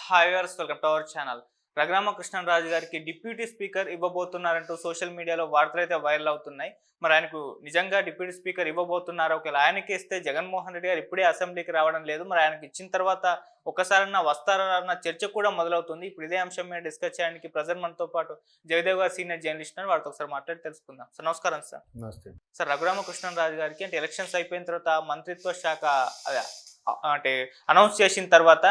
Hi viewers, welcome to our channel. Raghurama Krishnaraju గారికి deputy speaker ఇవ్వబోతున్నారంటూ social మీడియాలో వార్తలు అయితే వైరల్ అవుతున్నాయి. మరి ఆయనకు నిజంగా డిప్యూటీ స్పీకర్ ఇవ్వబోతున్నారా? ఒకవేళ ఆయనకి ఇస్తే జగన్మోహన్ రెడ్డి గారు ఇప్పుడే అసెంబ్లీకి రావడం లేదు, మరి ఆయనకి ఇచ్చిన తర్వాత ఒకసారన్నా వస్తారా అన్న చర్చ కూడా మొదలవుతుంది. ఇప్పుడు ఇదే అంశం మీద డిస్కస్ చేయడానికి ప్రజెంట్ మనతో పాటు జయదేవ్ గారు సీనియర్ జర్నలిస్ట్ అని వారితో ఒకసారి మాట్లాడి తెలుసుకుందాం. సార్ నమస్కారం. నమస్తే సార్, రఘురామ కృష్ణరాజు గారికి అంటే ఎలక్షన్స్ అయిపోయిన తర్వాత మంత్రిత్వ శాఖ అంటే అనౌన్స్ చేసిన తర్వాత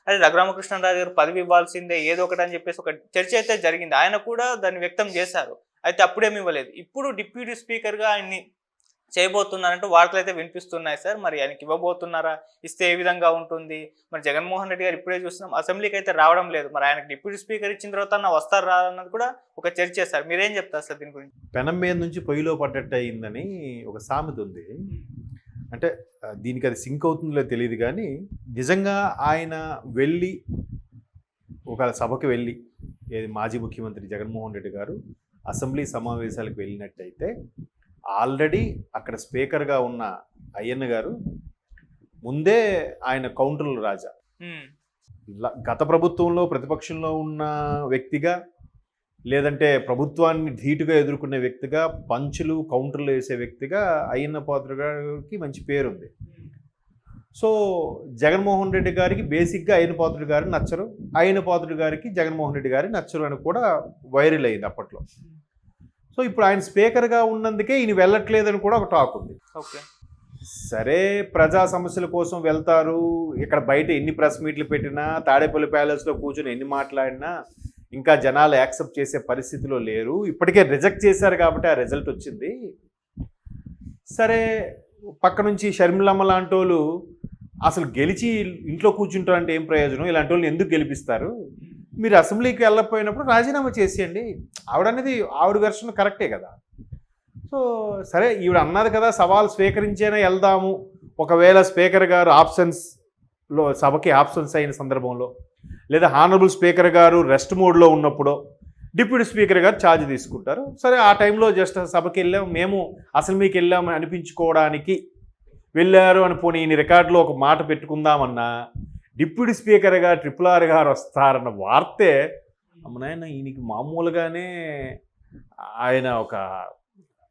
అదే రఘురామకృష్ణరాజు గారు పదవి ఇవ్వాల్సిందే ఏదో ఒకటి అని చెప్పేసి ఒక చర్చ అయితే జరిగింది. ఆయన కూడా దాన్ని వ్యక్తం చేశారు. అయితే అప్పుడేమి ఇవ్వలేదు. ఇప్పుడు డిప్యూటీ స్పీకర్గా ఆయన్ని చేయబోతున్నారంటూ వార్తలు అయితే వినిపిస్తున్నాయి. సార్, మరి ఆయనకి ఇవ్వబోతున్నారా? ఇస్తే ఏ విధంగా ఉంటుంది? మరి జగన్మోహన్ రెడ్డి గారు ఇప్పుడే చూస్తున్నాం అసెంబ్లీకి అయితే రావడం లేదు. మరి ఆయనకు డిప్యూటీ స్పీకర్ ఇచ్చిన తర్వాత వస్తారు రాదన్నది కూడా ఒక చర్చ చేశారు. మీరేం చెప్తారు సార్ దీని గురించి? పెనం మీద నుంచి పొయ్యిలో పడ్డట్టు అయిందని ఒక సామెత ఉంది. అంటే దీనికి అది సింక్ అవుతుందో తెలియదు, కానీ నిజంగా ఆయన వెళ్ళి ఒక సభకు వెళ్ళి ఏది మాజీ ముఖ్యమంత్రి జగన్మోహన్ రెడ్డి గారు అసెంబ్లీ సమావేశాలకు వెళ్ళినట్టయితే ఆల్రెడీ అక్కడ స్పీకర్గా ఉన్న అయ్యన్న గారు ముందే ఆయన కౌంటర్ల రాజా, గత ప్రభుత్వంలో ప్రతిపక్షంలో ఉన్న వ్యక్తిగా లేదంటే ప్రభుత్వాన్ని ధీటుగా ఎదుర్కొనే వ్యక్తిగా పంచులు కౌంటర్లు వేసే వ్యక్తిగా అయ్యన్న పాత్రుడు గారికి మంచి పేరుంది. సో జగన్మోహన్ రెడ్డి గారికి బేసిక్గా అయ్యన్న పాత్రుడు గారు నచ్చరు, అయ్యన్న పాత్రుడు గారికి జగన్మోహన్ రెడ్డి గారి నచ్చరు అని కూడా వైరల్ అయింది అప్పట్లో. సో ఇప్పుడు ఆయన స్పీకర్గా ఉన్నందుకే ఈయన వెళ్ళట్లేదని కూడా ఒక టాక్ ఉంది. ఓకే, సరే, ప్రజా సమస్యల కోసం వెళ్తారు. ఇక్కడ బయట ఎన్ని ప్రెస్ మీట్లు పెట్టినా, తాడేపల్లి ప్యాలెస్లో కూర్చొని ఎన్ని మాట్లాడినా ఇంకా జనాలు యాక్సెప్ట్ చేసే పరిస్థితిలో లేరు. ఇప్పటికే రిజెక్ట్ చేశారు కాబట్టి ఆ రిజల్ట్ వచ్చింది. సరే, పక్క నుంచి షర్మిలమ్మ లాంటి వాళ్ళు అసలు గెలిచి ఇంట్లో కూర్చుంటారంటే ఏం ప్రయోజనం? ఇలాంటి వాళ్ళని ఎందుకు గెలిపిస్తారు? మీరు అసెంబ్లీకి వెళ్ళకపోయినప్పుడు రాజీనామా చేసేయండి. ఆవిడనేది ఆవిడ వెర్షన్ కరెక్టే కదా. సో సరే, ఈవిడ అన్నది కదా సవాల్ స్వీకరించేనా వెళ్దాము. ఒకవేళ స్పీకర్ గారు ఆప్షన్స్లో సభకి ఆప్షన్స్ అయిన సందర్భంలో, లేదా హానరబుల్ స్పీకర్ గారు రెస్ట్ మోడ్లో ఉన్నప్పుడు డిప్యూటీ స్పీకర్ గారు ఛార్జ్ తీసుకుంటారు. సరే, ఆ టైంలో జస్ట్ సభకి వెళ్ళాము, మేము అసెంబ్లీకి వెళ్ళామని అనిపించుకోవడానికి వెళ్ళారు అని పోనీ ఈయన రికార్డులో ఒక మాట పెట్టుకుందామన్నా డిప్యూటీ స్పీకర్గా RRR గారు వస్తారన్న వార్తే అమ్మనాయన ఈయనకి మామూలుగానే ఆయన ఒక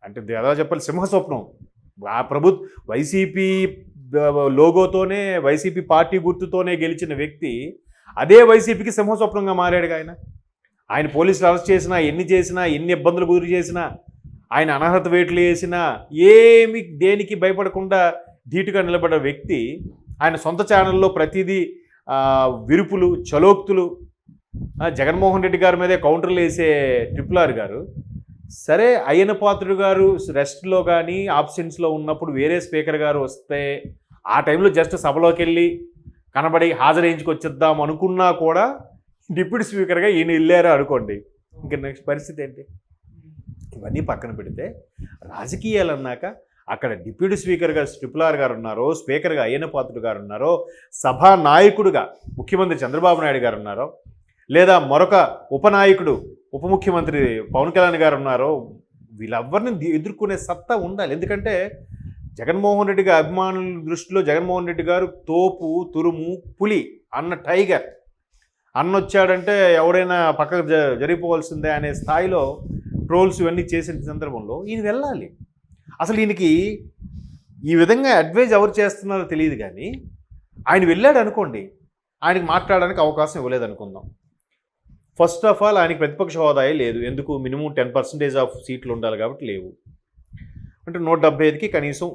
అంటే ఎలా చెప్పాలి, సింహస్వప్నం. ఆ వైసీపీ లోగోతోనే వైసీపీ పార్టీ గుర్తుతోనే గెలిచిన వ్యక్తి అదే వైసీపీకి సింహస్వప్నంగా మారాడుగా. ఆయన పోలీసులు అరెస్ట్ చేసినా, ఎన్ని చేసినా, ఎన్ని ఇబ్బందులు గురి చేసినా, ఆయన అనర్హత వేట్లు వేసినా ఏమి దేనికి భయపడకుండా ధీటుగా నిలబడ్డ వ్యక్తి ఆయన సొంత ఛానల్లో ప్రతిదీ విరుపులు చలోక్తులు, జగన్మోహన్ రెడ్డి గారి మీదే కౌంటర్లు వేసే RRR గారు. సరే, అయ్యన్న పాత్రుడు గారు రెస్ట్లో కానీ ఆబ్సెన్స్లో ఉన్నప్పుడు వేరే స్పీకర్ గారు వస్తే ఆ టైంలో జస్ట్ సభలోకి వెళ్ళి కనబడి హాజరేయించుకొచ్చేద్దాం అనుకున్నా కూడా డిప్యూటీ స్పీకర్గా ఈయన వెళ్ళారు అనుకోండి, ఇంకా నెక్స్ట్ పరిస్థితి ఏంటి? ఇవన్నీ పక్కన పెడితే రాజకీయాలు అన్నాక అక్కడ డిప్యూటీ స్పీకర్గా RRR గారు ఉన్నారో, స్పీకర్గా అయ్యన్న పాత్రుడు గారు ఉన్నారో, సభా నాయకుడుగా ముఖ్యమంత్రి చంద్రబాబు నాయుడు గారు ఉన్నారో, లేదా మరొక ఉపనాయకుడు ఉప ముఖ్యమంత్రి పవన్ కళ్యాణ్ గారు ఉన్నారో, వీళ్ళెవ్వరిని ఎదుర్కొనే సత్తా ఉండాలి. ఎందుకంటే జగన్మోహన్ రెడ్డి గారి అభిమానుల దృష్టిలో జగన్మోహన్ రెడ్డి గారు తోపు, తురుము, పులి అన్న టైగర్. అన్నొచ్చాడంటే ఎవడైనా పక్కకు జరిగిపోవాల్సిందే అనే స్థాయిలో ట్రోల్స్ ఇవన్నీ చేసిన సందర్భంలో ఈయన వెళ్ళాలి. అసలు ఈయనకి ఈ విధంగా అడ్వైజ్ ఎవరు చేస్తున్నారో తెలియదు, కానీ ఆయన వెళ్ళాడు అనుకోండి, ఆయనకి మాట్లాడడానికి అవకాశం ఇవ్వలేదు అనుకుందాం. ఫస్ట్ ఆఫ్ ఆల్ ఆయనకి ప్రతిపక్ష హోదాయే లేదు. ఎందుకు? మినిమం 10% ఆఫ్ సీట్లు ఉండాలి కాబట్టి లేవు. అంటే 175కి కనీసం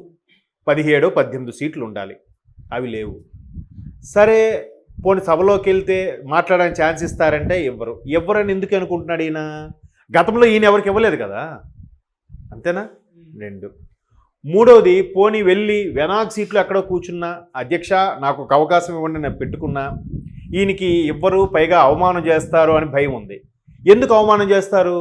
17-18 సీట్లు ఉండాలి, అవి లేవు. సరే, పోనీ సభలోకి వెళ్తే మాట్లాడడానికి ఛాన్స్ ఇస్తారంటే ఎవరని ఎందుకు అనుకుంటున్నాడు ఈయన? గతంలో ఈయన ఎవరికి ఇవ్వలేదు కదా, అంతేనా? 2. మూడవది, పోనీ వెళ్ళి వెనాక్ సీట్లు ఎక్కడో కూర్చున్నా, అధ్యక్ష నాకు ఒక అవకాశం ఇవ్వండి నేను పెట్టుకున్నా, ఈయనకి ఇవ్వరు, పైగా అవమానం చేస్తారు అని భయం ఉంది. ఎందుకు అవమానం చేస్తారు?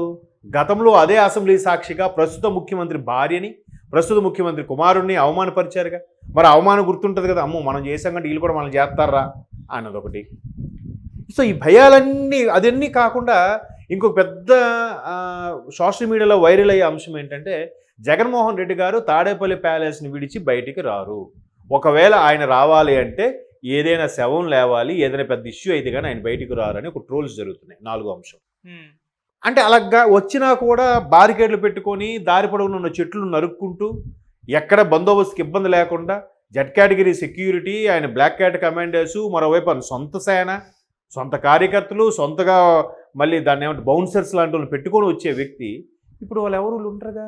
గతంలో అదే అసెంబ్లీ సాక్షిగా ప్రస్తుత ముఖ్యమంత్రి భార్యని, ప్రస్తుత ముఖ్యమంత్రి కుమారుడిని అవమానపరిచారుగా. మరి అవమానం గుర్తుంటుంది కదా, అమ్మో మనం చేసాం కంటే వీళ్ళు కూడా మనం చేస్తారా అన్నదొకటి. సో ఈ భయాలన్నీ అదన్నీ కాకుండా ఇంకొక పెద్ద సోషల్ మీడియాలో వైరల్ అయ్యే అంశం ఏంటంటే, జగన్మోహన్ రెడ్డి గారు తాడేపల్లి ప్యాలెస్ని విడిచి బయటికి రారు. ఒకవేళ ఆయన రావాలి అంటే ఏదైనా శవం లేవాలి, ఏదైనా పెద్ద ఇష్యూ అయితే కానీ ఆయన బయటికి రారని ఒక ట్రోల్స్ జరుగుతున్నాయి. 4వ అంశం. అంటే అలాగా వచ్చినా కూడా బారికేడ్లు పెట్టుకొని దారి పొడవున ఉన్న చెట్లు నరుక్కుంటూ ఎక్కడ బందోబస్తుకి ఇబ్బంది లేకుండా జెడ్ కేటగిరీ సెక్యూరిటీ, ఆయన బ్లాక్ క్యాట్ కమాండర్సు, మరోవైపు ఆయన సొంత సేన, సొంత కార్యకర్తలు, సొంతగా మళ్ళీ దాన్ని ఏమంటే బౌన్సర్స్ లాంటి వాళ్ళు పెట్టుకొని వచ్చే వ్యక్తి ఇప్పుడు వాళ్ళు ఎవరు ఉంటారుగా,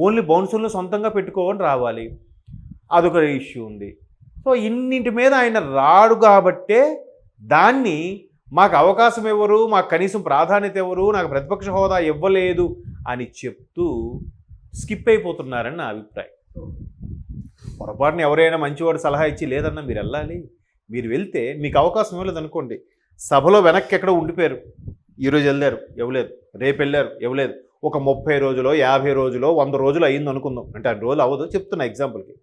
ఓన్లీ బౌన్సర్లు సొంతంగా పెట్టుకోవని రావాలి. అదొక ఇష్యూ ఉంది. సో ఇన్నింటి మీద ఆయన రాడు కాబట్టే దాన్ని మాకు అవకాశం ఇవ్వరు, మాకు కనీసం ప్రాధాన్యత ఇవ్వరు, నాకు ప్రతిపక్ష హోదా ఇవ్వలేదు అని చెప్తూ స్కిప్ అయిపోతున్నారని నా అభిప్రాయం. పొరపాటున ఎవరైనా మంచివాడు సలహా ఇచ్చి లేదన్నా మీరు వెళ్ళాలి, మీరు వెళ్తే మీకు అవకాశం ఇవ్వలేదు అనుకోండి, సభలో వెనక్కి ఎక్కడో ఉండిపోయారు, ఈరోజు వెళ్ళారు ఇవ్వలేదు, రేపు వెళ్ళారు ఇవ్వలేదు, ఒక 30 రోజులో 50 రోజులో 100 రోజులు అయ్యింది అనుకుందాం, అంటే 2 రోజులు అవ్వదు చెప్తున్నా ఎగ్జాంపుల్కి,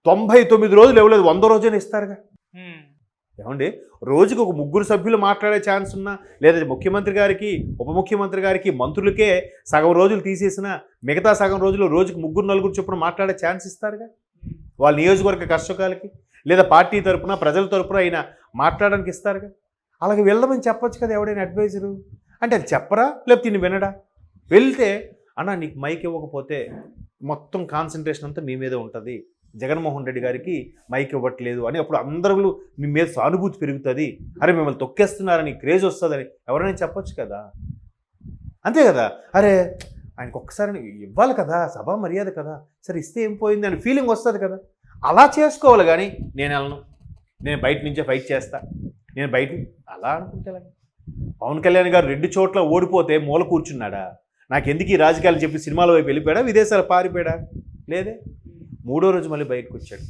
99 రోజులు ఇవ్వలేదు, 100 రోజులు ఇస్తారుగా. ఏమండి, రోజుకి ఒక 3 సభ్యులు మాట్లాడే ఛాన్స్ ఉన్నా, లేదా ముఖ్యమంత్రి గారికి, ఉప ముఖ్యమంత్రి గారికి, మంత్రులకే సగం రోజులు తీసేసిన మిగతా సగం రోజులు రోజుకి 3-4 చొప్పున మాట్లాడే ఛాన్స్ ఇస్తారుగా వాళ్ళ నియోజకవర్గ కష్టకాలకి, లేదా పార్టీ తరపున ప్రజల తరపున అయినా మాట్లాడడానికి ఇస్తారుగా. అలాగే వెళ్ళమని చెప్పొచ్చు కదా ఎవడైనా అడ్వైజరు. అంటే అది చెప్పరా, లేకపోతే తిని వినడా? వెళ్తే అన్న నీకు మైక్ ఇవ్వకపోతే మొత్తం కాన్సన్ట్రేషన్ అంతా మీ మీదే ఉంటుంది, జగన్మోహన్ రెడ్డి గారికి మైక్ ఇవ్వట్లేదు అని అప్పుడు అందరూ మీ మీద సానుభూతి పెరుగుతుంది, అరే మిమ్మల్ని తొక్కేస్తున్నారని క్రేజ్ వస్తుందని ఎవరైనా చెప్పొచ్చు కదా. అంతే కదా, అరే ఆయనకు ఒక్కసారి ఇవ్వాలి కదా, సభా మర్యాద కదా, సరే ఇస్తే ఏం పోయింది అని ఫీలింగ్ వస్తుంది కదా. అలా చేసుకోవాలి కానీ నేను వెళ్ళను, నేను బయట నుంచే ఫైట్ చేస్తా, నేను బయట అలా అనుకుంటే పవన్ కళ్యాణ్ గారు 2 చోట్ల ఓడిపోతే మూల కూర్చున్నాడా, నాకెందుకు ఈ రాజకీయాలు చెప్పి సినిమాల వైపు వెళ్ళిపోయాడా, విదేశాలు పారిపోయాడా? లేదే, 3వ రోజు మళ్ళీ బయటకు వచ్చాడు.